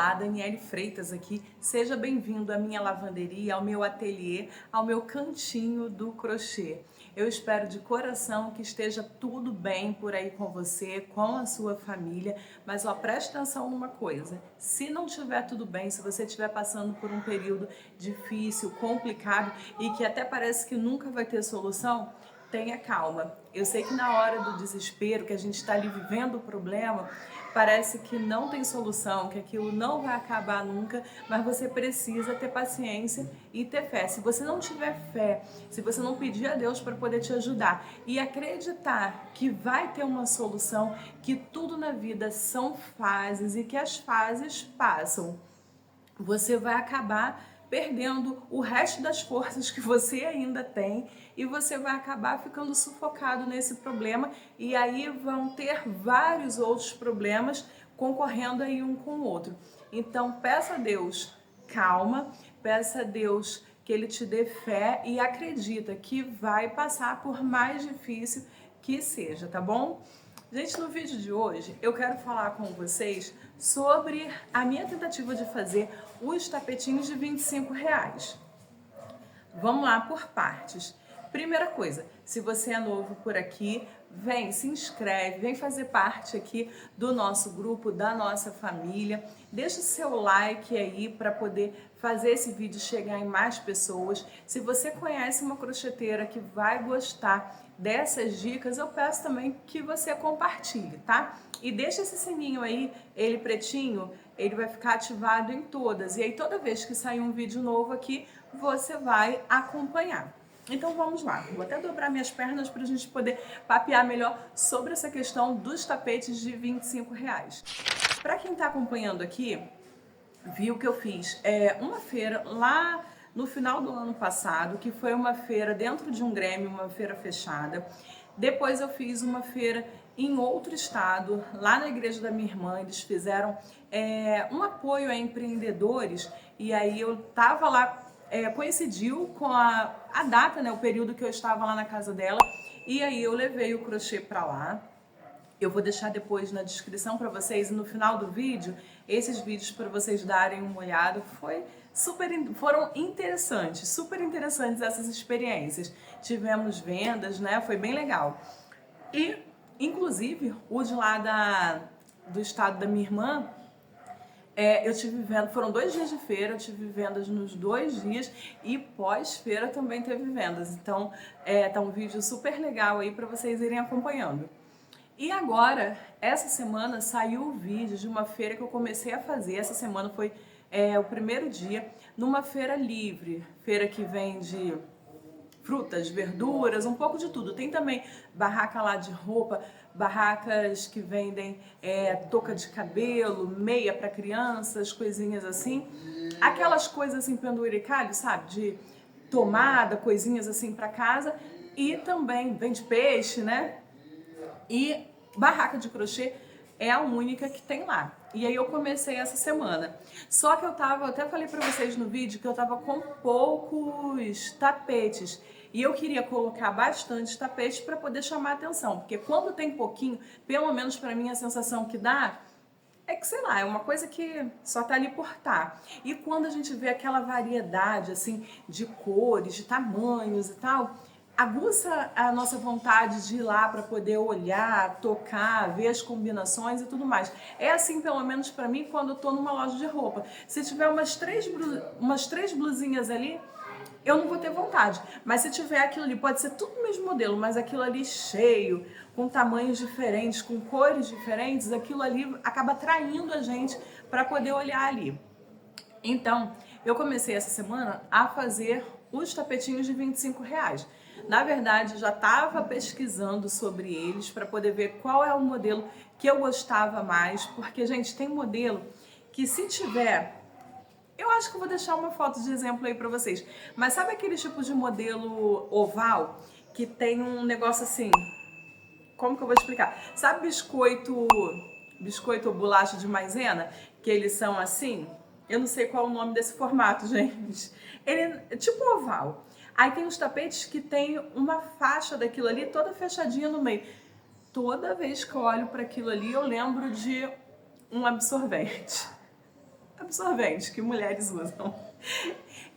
Olá, Daniele Freitas aqui. Seja bem-vindo à minha lavanderia, ao meu ateliê, ao meu cantinho do crochê. Eu espero de coração que esteja tudo bem por aí com você, com a sua família, mas preste atenção numa coisa: se não estiver tudo bem, se você estiver passando por um período difícil, complicado e que até parece que nunca vai ter solução, tenha calma. Eu sei que na hora do desespero, que a gente está ali vivendo o problema, parece que não tem solução, que aquilo não vai acabar nunca, mas você precisa ter paciência e ter fé. Se você não tiver fé, se você não pedir a Deus para poder te ajudar e acreditar que vai ter uma solução, que tudo na vida são fases e que as fases passam, você vai acabar perdendo o resto das forças que você ainda tem e você vai acabar ficando sufocado nesse problema, e aí vão ter vários outros problemas concorrendo aí um com o outro. Então peça a Deus calma, peça a Deus que Ele te dê fé e acredita que vai passar por mais difícil que seja, tá bom? Gente, no vídeo de hoje eu quero falar com vocês sobre a minha tentativa de fazer os tapetinhos de R$ 25. Vamos lá por partes. Primeira coisa, se você é novo por aqui, vem, se inscreve, vem fazer parte aqui do nosso grupo, da nossa família. Deixa o seu like aí para poder fazer esse vídeo chegar em mais pessoas. Se você conhece uma crocheteira que vai gostar dessas dicas, eu peço também que você compartilhe, tá? E deixa esse sininho aí, ele pretinho, ele vai ficar ativado em todas. E aí toda vez que sair um vídeo novo aqui, você vai acompanhar. Então vamos lá, vou até dobrar minhas pernas para a gente poder papear melhor sobre essa questão dos tapetes de R$ 25. Para quem está acompanhando aqui, viu que eu fiz uma feira lá no final do ano passado, que foi uma feira dentro de um Grêmio, uma feira fechada. Depois eu fiz uma feira em outro estado, lá na igreja da minha irmã. Eles fizeram um apoio a empreendedores, e aí eu tava lá, coincidiu com a data, né, o período que eu estava lá na casa dela, e aí eu levei o crochê para lá. Eu vou deixar depois na descrição para vocês e no final do vídeo esses vídeos para vocês darem uma olhada. Foram interessantes, super interessantes essas experiências. Tivemos vendas, né? Foi bem legal. E, inclusive, o de lá do estado da minha irmã, eu tive venda, foram 2 dias de feira, eu tive vendas nos 2 dias e pós-feira também teve vendas. Então, tá um vídeo super legal aí para vocês irem acompanhando. E agora, essa semana saiu o vídeo de uma feira que eu comecei a fazer. Essa semana foi o primeiro dia numa feira livre, feira que vende frutas, verduras, um pouco de tudo. Tem também barraca lá de roupa, barracas que vendem touca de cabelo, meia para crianças, coisinhas assim. Aquelas coisas assim penduricalho, sabe? De tomada, coisinhas assim para casa. E também vende peixe, né? E barraca de crochê é a única que tem lá. E aí eu comecei essa semana. Só que eu até falei pra vocês no vídeo que eu tava com poucos tapetes. E eu queria colocar bastante tapete para poder chamar a atenção. Porque quando tem pouquinho, pelo menos pra mim a sensação que dá é que, sei lá, é uma coisa que só tá ali por tá. E quando a gente vê aquela variedade, assim, de cores, de tamanhos e tal, aguça a nossa vontade de ir lá para poder olhar, tocar, ver as combinações e tudo mais. É assim, pelo menos para mim, quando eu tô numa loja de roupa. Se tiver umas três blusinhas ali, eu não vou ter vontade. Mas se tiver aquilo ali, pode ser tudo o mesmo modelo, mas aquilo ali cheio, com tamanhos diferentes, com cores diferentes, aquilo ali acaba atraindo a gente para poder olhar ali. Então, eu comecei essa semana a fazer os tapetinhos de R$ 25. Na verdade, eu já estava pesquisando sobre eles para poder ver qual é o modelo que eu gostava mais, porque, gente, tem modelo que, se tiver, eu acho que eu vou deixar uma foto de exemplo aí para vocês, mas sabe aquele tipo de modelo oval que tem um negócio assim, como que eu vou explicar? Sabe biscoito ou bolacha de maisena, que eles são assim? Eu não sei qual é o nome desse formato, gente. Ele é tipo oval. Aí tem os tapetes que tem uma faixa daquilo ali toda fechadinha no meio. Toda vez que eu olho para aquilo ali, eu lembro de um absorvente. absorvente que mulheres usam.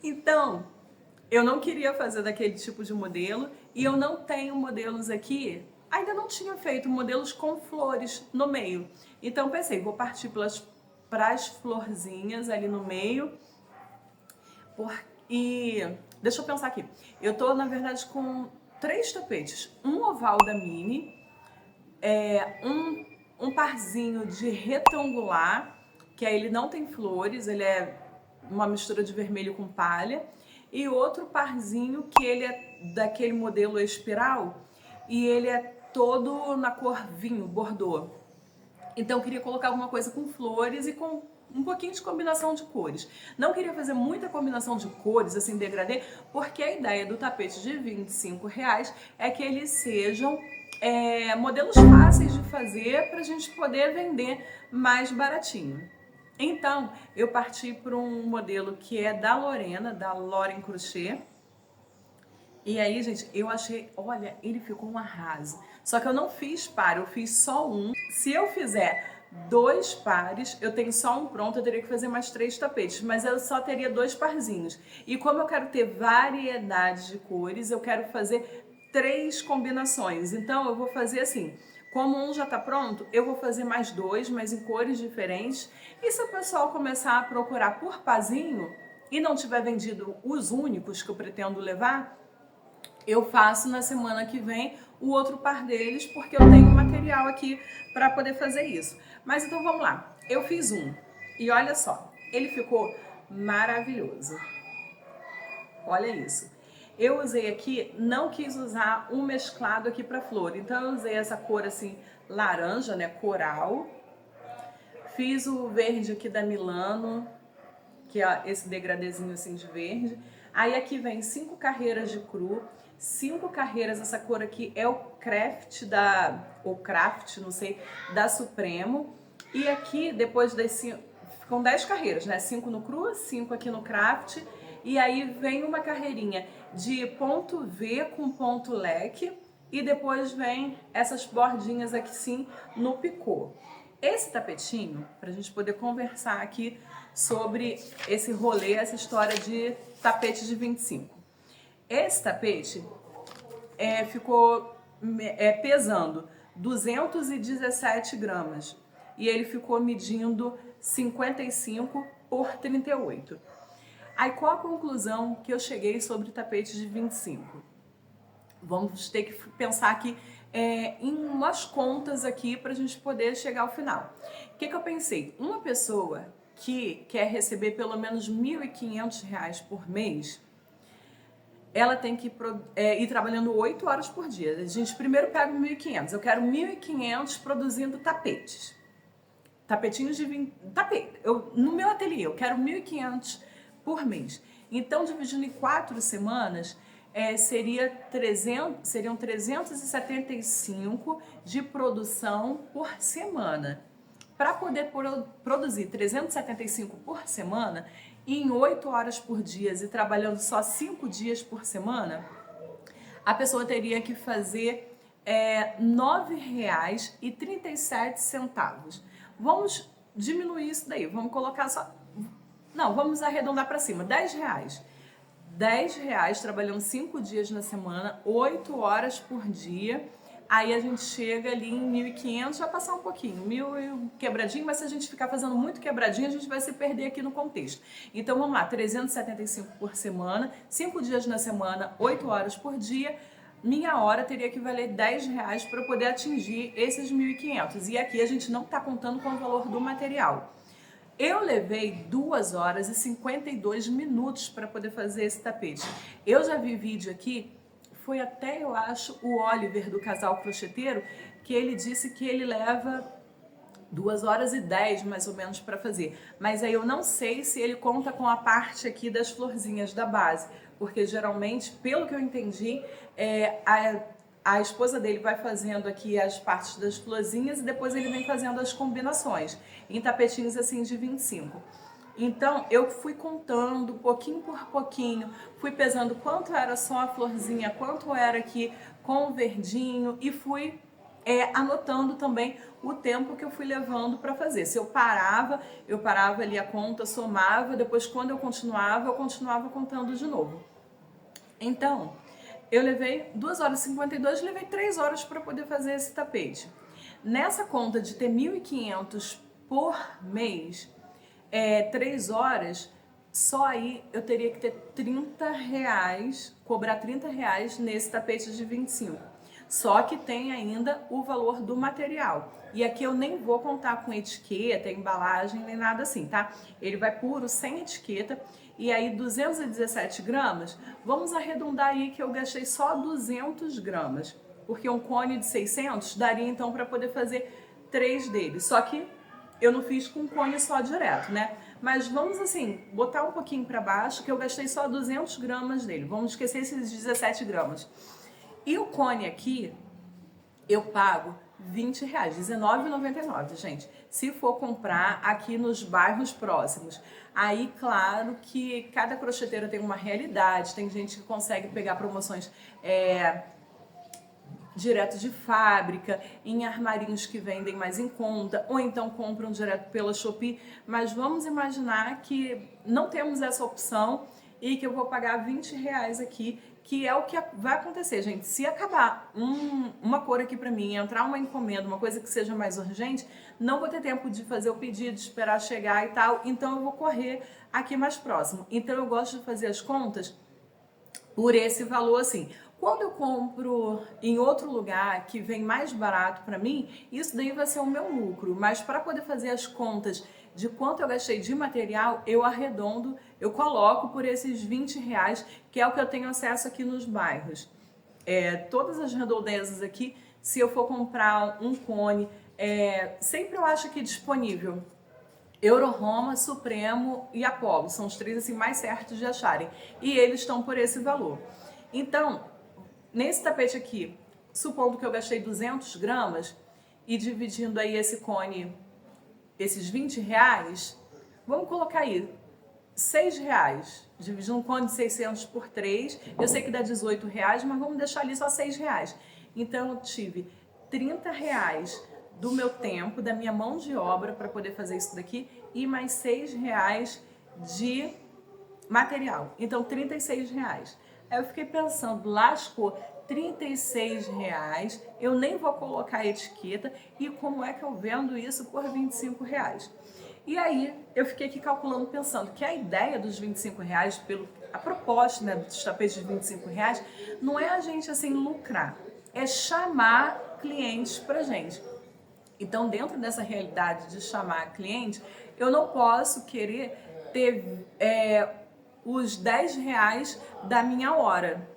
Então, eu não queria fazer daquele tipo de modelo e eu não tenho modelos aqui, ainda não tinha feito modelos com flores no meio. Então pensei, vou partir para as florzinhas ali no meio. E deixa eu pensar aqui, eu tô na verdade com 3 tapetes, um oval da Mini, um parzinho de retangular, que aí ele não tem flores, ele é uma mistura de vermelho com palha, e outro parzinho que ele é daquele modelo espiral e ele é todo na cor vinho, bordô. Então eu queria colocar alguma coisa com flores e com um pouquinho de combinação de cores. Não queria fazer muita combinação de cores, assim, degradê, porque a ideia do tapete de R$25 é que eles sejam modelos fáceis de fazer para a gente poder vender mais baratinho. Então, eu parti para um modelo que é da Lorena, da Loren Crochet. E aí, gente, eu achei, olha, ele ficou um arraso. Só que eu não fiz par, eu fiz só um. Se eu fizer 2 pares, eu tenho só um pronto, eu teria que fazer mais 3 tapetes, mas eu só teria 2 parzinhos. E como eu quero ter variedade de cores, eu quero fazer 3 combinações. Então eu vou fazer assim, como um já tá pronto, eu vou fazer mais 2, mas em cores diferentes. E se o pessoal começar a procurar por pazinho e não tiver vendido os únicos que eu pretendo levar, eu faço na semana que vem o outro par deles, porque eu tenho material aqui para poder fazer isso. Mas então vamos lá. Eu fiz um e olha só, ele ficou maravilhoso. Olha isso. Eu usei aqui, não quis usar um mesclado aqui para flor, então eu usei essa cor assim laranja, né, coral. Fiz o verde aqui da Milano, que é esse degradêzinho assim de verde. Aí aqui vem 5 carreiras de cru, 5 carreiras, essa cor aqui é o Craft ou Craft, não sei, da Supremo. E aqui, depois das 5, ficam 10 carreiras, né? 5 no cru, 5 aqui no Craft. E aí vem uma carreirinha de ponto V com ponto leque. E depois vem essas bordinhas aqui sim no picô. Esse tapetinho, pra gente poder conversar aqui sobre esse rolê, essa história de tapete de 25. Esse tapete ficou pesando 217 gramas e ele ficou medindo 55 por 38. Aí qual a conclusão que eu cheguei sobre tapete de 25? Vamos ter que pensar aqui em umas contas aqui para a gente poder chegar ao final. O que eu pensei? Uma pessoa que quer receber pelo menos R$1.500 por mês, ela tem que ir trabalhando 8 horas por dia. A gente primeiro pega 1.500. Eu quero 1.500 produzindo tapetes. Tapetinhos de 20... no meu ateliê, eu quero 1.500 por mês. Então, dividindo em 4 semanas, seriam 375 de produção por semana. Para poder produzir 375 por semana, em 8 horas por dia e trabalhando só 5 dias por semana, a pessoa teria que fazer R$9,37. Vamos diminuir isso daí, vamos colocar só... Não, vamos arredondar para cima, R$10. R$10 trabalhando 5 dias na semana, 8 horas por dia. Aí a gente chega ali em 1.500, vai passar um pouquinho, 1.000 quebradinho, mas se a gente ficar fazendo muito quebradinho, a gente vai se perder aqui no contexto. Então vamos lá, 375 por semana, 5 dias na semana, 8 horas por dia, minha hora teria que valer R$10 para poder atingir esses 1.500. E aqui a gente não está contando com o valor do material. Eu levei 2 horas e 52 minutos para poder fazer esse tapete. Eu já vi vídeo aqui, foi até, eu acho, o Oliver do Casal Crocheteiro, que ele disse que ele leva 2 horas e 10 mais ou menos para fazer. Mas aí eu não sei se ele conta com a parte aqui das florzinhas da base, porque geralmente, pelo que eu entendi, a esposa dele vai fazendo aqui as partes das florzinhas e depois ele vem fazendo as combinações em tapetinhos assim de 25. Então eu fui contando pouquinho por pouquinho, fui pesando quanto era só a florzinha, quanto era aqui com o verdinho e fui anotando também o tempo que eu fui levando para fazer. Se eu parava ali a conta, somava, depois quando eu continuava contando de novo. Então, eu levei 2 horas e 52, levei 3 horas para poder fazer esse tapete. Nessa conta de ter 1.500 por mês, 3 horas, só aí eu teria que ter R$30, cobrar R$30 nesse tapete de 25. Só que tem ainda o valor do material. E aqui eu nem vou contar com etiqueta, embalagem, nem nada assim, tá? Ele vai puro, sem etiqueta. E aí 217 gramas, vamos arredondar aí que eu gastei só 200 gramas. Porque um cone de 600 daria então para poder fazer 3 deles. Só que eu não fiz com cone só direto, né? Mas vamos assim, botar um pouquinho para baixo que eu gastei só 200 gramas dele. Vamos esquecer esses 17 gramas. E o cone aqui, eu pago R$20, R$19,99, gente. Se for comprar aqui nos bairros próximos. Aí, claro que cada crocheteira tem uma realidade. Tem gente que consegue pegar promoções direto de fábrica, em armarinhos que vendem mais em conta, ou então compram direto pela Shopee. Mas vamos imaginar que não temos essa opção e que eu vou pagar R$20 aqui, que é o que vai acontecer, gente. Se acabar uma cor aqui pra mim, entrar uma encomenda, uma coisa que seja mais urgente, não vou ter tempo de fazer o pedido, de esperar chegar e tal, então eu vou correr aqui mais próximo. Então eu gosto de fazer as contas por esse valor assim. Quando eu compro em outro lugar que vem mais barato para mim, isso daí vai ser o meu lucro. Mas para poder fazer as contas de quanto eu gastei de material, eu arredondo, eu coloco por esses R$20, que é o que eu tenho acesso aqui nos bairros. Todas as redondezas aqui, se eu for comprar um cone, sempre eu acho aqui disponível Euro Roma, Supremo e Apollo. São os 3 assim, mais certos de acharem. E eles estão por esse valor. Então, nesse tapete aqui, supondo que eu gastei 200 gramas e dividindo aí esse cone, esses R$20, vamos colocar aí R$6, dividindo um cone de 600 por 3, eu sei que dá R$18, mas vamos deixar ali só R$6. Então eu tive R$30 do meu tempo, da minha mão de obra para poder fazer isso daqui e mais R$6 de material. Então R$36. Aí eu fiquei pensando, lascou R$36, eu nem vou colocar a etiqueta e como é que eu vendo isso por R$25? E aí eu fiquei aqui calculando, pensando que a ideia dos R$25, a proposta, né, dos tapetes de R$25, não é a gente assim lucrar, é chamar clientes pra gente. Então, dentro dessa realidade de chamar cliente, eu não posso querer ter os R$10 da minha hora,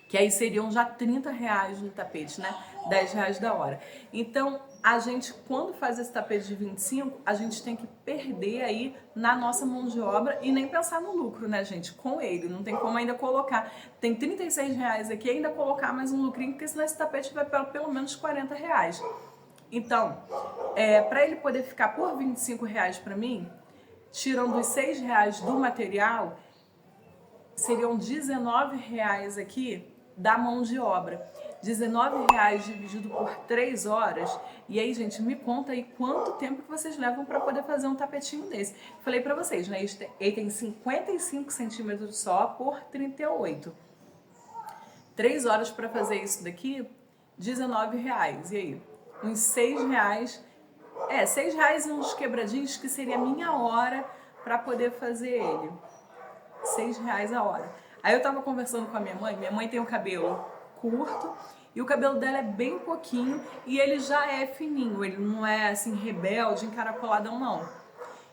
que aí seriam já R$30 no tapete, né? R$10 da hora. Então, a gente, quando faz esse tapete de 25, a gente tem que perder aí na nossa mão de obra e nem pensar no lucro, né, gente? Com ele, não tem como ainda colocar. Tem R$36 aqui, ainda colocar mais um lucrinho, porque senão esse tapete vai para pelo menos R$40. Então, para ele poder ficar por R$25 para mim, tirando os R$6 do material, seriam R$19 aqui da mão de obra. R$19 dividido por 3 horas. E aí, gente, me conta aí quanto tempo que vocês levam para poder fazer um tapetinho desse. Falei para vocês, né? Ele tem 55 centímetros só por 38. 3 horas para fazer isso daqui, R$19. E aí? Uns R$6. R$6 e uns quebradinhos, que seria a minha hora para poder fazer ele. R$6 a hora. Aí eu tava conversando com a minha mãe tem o cabelo curto e o cabelo dela é bem pouquinho e ele já é fininho, ele não é assim rebelde, encaracoladão não.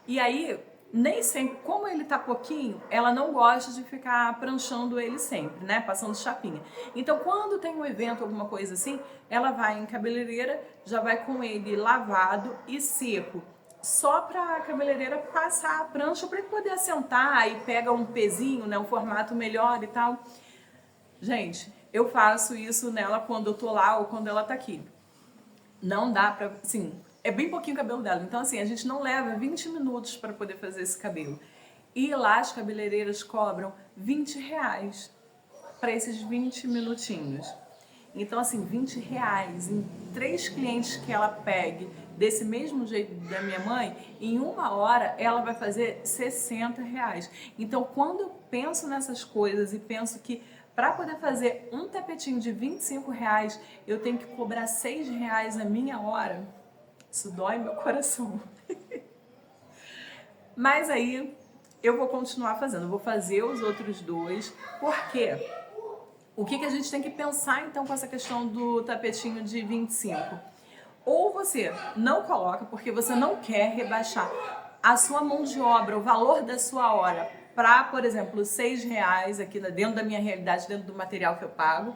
E aí, nem sempre, como ele tá pouquinho, ela não gosta de ficar pranchando ele sempre, né, passando chapinha. Então, quando tem um evento, alguma coisa assim, ela vai em cabeleireira, já vai com ele lavado e seco, só para a cabeleireira passar a prancha para ele poder assentar e pega um pezinho, né, um formato melhor e tal. Gente, eu faço isso nela quando eu tô lá ou quando ela tá aqui. Não dá pra, assim, é bem pouquinho o cabelo dela. Então, assim, a gente não leva 20 minutos para poder fazer esse cabelo. E lá as cabeleireiras cobram R$20 para esses 20 minutinhos. Então, assim, R$ 20 em 3 clientes que ela pegue desse mesmo jeito da minha mãe, em 1 hora ela vai fazer R$ 60. Então, quando eu penso nessas coisas e penso que para poder fazer um tapetinho de R$ 25, eu tenho que cobrar R$ 6 a minha hora, isso dói meu coração. Mas aí eu vou continuar fazendo, vou fazer os outros dois, porque o que a gente tem que pensar então com essa questão do tapetinho de 25? Ou você não coloca porque você não quer rebaixar a sua mão de obra, o valor da sua hora, para, por exemplo, R$ 6 aqui dentro da minha realidade, dentro do material que eu pago.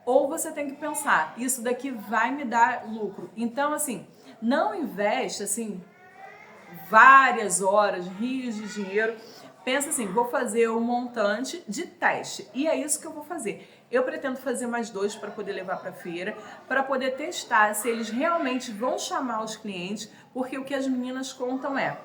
Ou você tem que pensar, isso daqui vai me dar lucro. Então, assim, não investe, assim, várias horas, rios de dinheiro. Pensa assim, vou fazer um montante de teste e é isso que eu vou fazer. Eu pretendo fazer mais 2 para poder levar para feira, para poder testar se eles realmente vão chamar os clientes, porque o que as meninas contam é: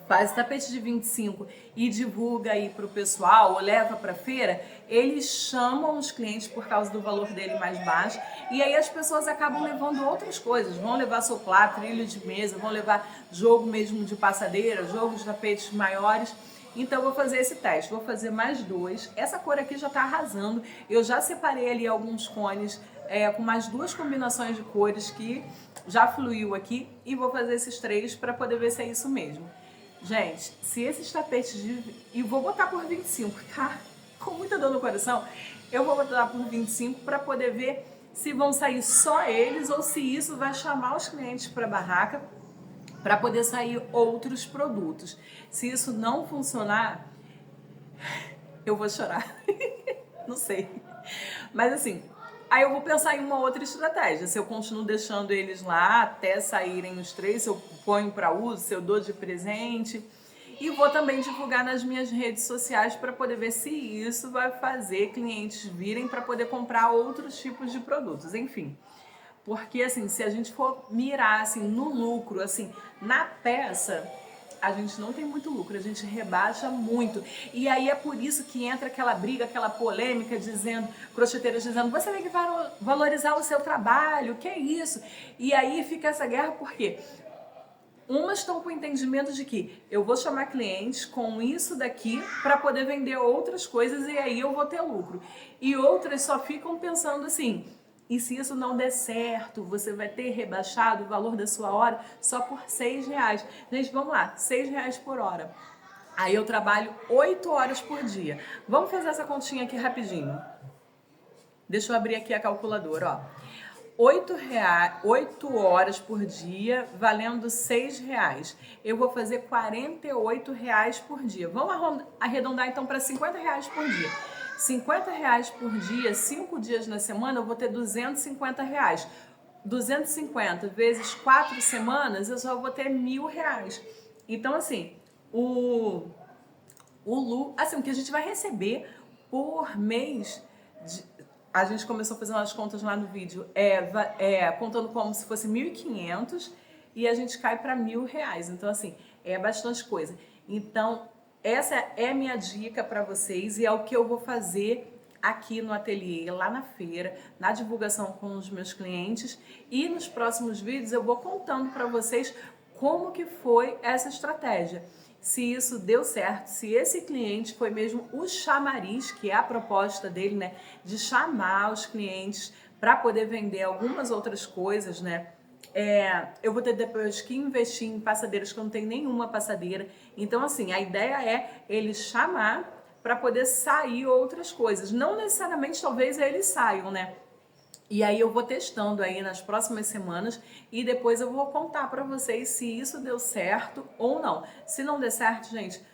faz tapete de 25 e divulga aí pro pessoal ou leva pra feira, eles chamam os clientes por causa do valor dele mais baixo e aí as pessoas acabam levando outras coisas, vão levar soplar, trilho de mesa, vão levar jogo mesmo de passadeira, jogo de tapetes maiores. Então eu vou fazer esse teste, vou fazer mais 2. Essa cor aqui já tá arrasando, eu já separei ali alguns cones com mais 2 combinações de cores que já fluiu aqui e vou fazer esses 3 para poder ver se é isso mesmo. Gente, se esses tapetes e vou botar por 25, tá? Com muita dor no coração, eu vou botar por 25 para poder ver se vão sair só eles ou se isso vai chamar os clientes para a barraca para poder sair outros produtos. Se isso não funcionar, eu vou chorar. Não sei. Mas assim, aí eu vou pensar em uma outra estratégia. Se eu continuo deixando eles lá até saírem os 3, se eu ponho para uso, se eu dou de presente. E vou também divulgar nas minhas redes sociais para poder ver se isso vai fazer clientes virem para poder comprar outros tipos de produtos. Enfim, porque assim, se a gente for mirar assim no lucro, assim, na peça, a gente não tem muito lucro, a gente rebaixa muito. E aí é por isso que entra aquela briga, aquela polêmica dizendo, crocheteiras dizendo, você tem que valorizar o seu trabalho, que é isso? E aí fica essa guerra, por quê? Umas estão com o entendimento de que eu vou chamar clientes com isso daqui para poder vender outras coisas e aí eu vou ter lucro. E outras só ficam pensando assim, e se isso não der certo, você vai ter rebaixado o valor da sua hora só por R$ 6. Gente, vamos lá, R$ 6 por hora. Aí eu trabalho 8 horas por dia. Vamos fazer essa continha aqui rapidinho. Deixa eu abrir aqui a calculadora, ó. 8 horas por dia, valendo R$ 6. Eu vou fazer R$ 48 por dia. Vamos arredondar então para R$ 50 por dia. R$ 50 por dia, 5 dias na semana, eu vou ter R$ 250. 250 vezes 4 semanas, eu só vou ter R$ 1.000. Então, assim, o que a gente vai receber por mês a gente começou a fazer umas contas lá no vídeo, contando como se fosse 1.500 e a gente cai para R$ 1.000. Então, assim, é bastante coisa. Então, essa é a minha dica para vocês e é o que eu vou fazer aqui no ateliê, lá na feira, na divulgação com os meus clientes. E nos próximos vídeos eu vou contando para vocês como que foi essa estratégia. Se isso deu certo, se esse cliente foi mesmo o chamariz, que é a proposta dele, né, de chamar os clientes para poder vender algumas outras coisas, né? Eu vou ter depois que investir em passadeiras que eu não tenho nenhuma passadeira. Então, assim, a ideia é ele chamar para poder sair outras coisas. Não necessariamente, talvez, eles saiam, né? E aí eu vou testando aí nas próximas semanas e depois eu vou contar para vocês se isso deu certo ou não. Se não der certo, gente,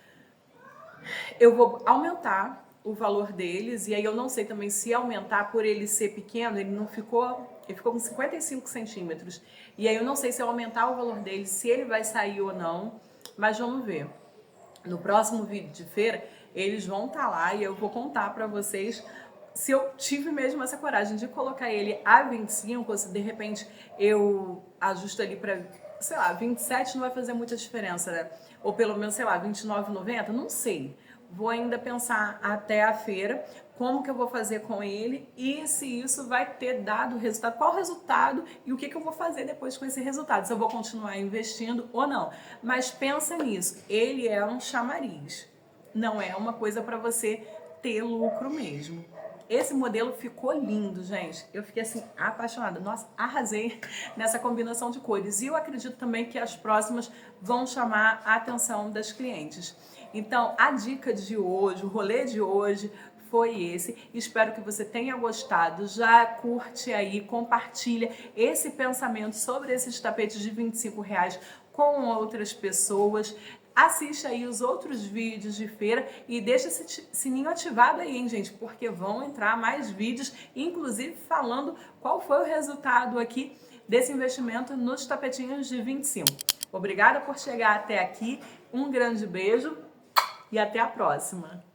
eu vou aumentar o valor deles e aí eu não sei também se aumentar por ele ser pequeno, ele ficou com 55 centímetros. E aí eu não sei se eu aumentar o valor dele, se ele vai sair ou não, mas vamos ver. No próximo vídeo de feira, eles vão estar lá e eu vou contar para vocês se eu tive mesmo essa coragem de colocar ele a 25, ou se de repente eu ajusto ali para, sei lá, 27 não vai fazer muita diferença, né? Ou pelo menos, sei lá, 29,90, não sei. vou ainda pensar até a feira como que eu vou fazer com ele e se isso vai ter dado resultado, qual o resultado e o que eu vou fazer depois com esse resultado, se eu vou continuar investindo ou não. Mas pensa nisso, ele é um chamariz, não é uma coisa para você ter lucro mesmo. Esse modelo ficou lindo, gente. Eu fiquei assim apaixonada. Nossa, arrasei nessa combinação de cores. E eu acredito também que as próximas vão chamar a atenção das clientes. Então, a dica de hoje, o rolê de hoje foi esse. Espero que você tenha gostado. Já curte aí, compartilha esse pensamento sobre esses tapetes de R$ 25 com outras pessoas. Assiste aí os outros vídeos de feira e deixa esse sininho ativado aí, hein, gente? Porque vão entrar mais vídeos, inclusive falando qual foi o resultado aqui desse investimento nos tapetinhos de 25. Obrigada por chegar até aqui, um grande beijo e até a próxima!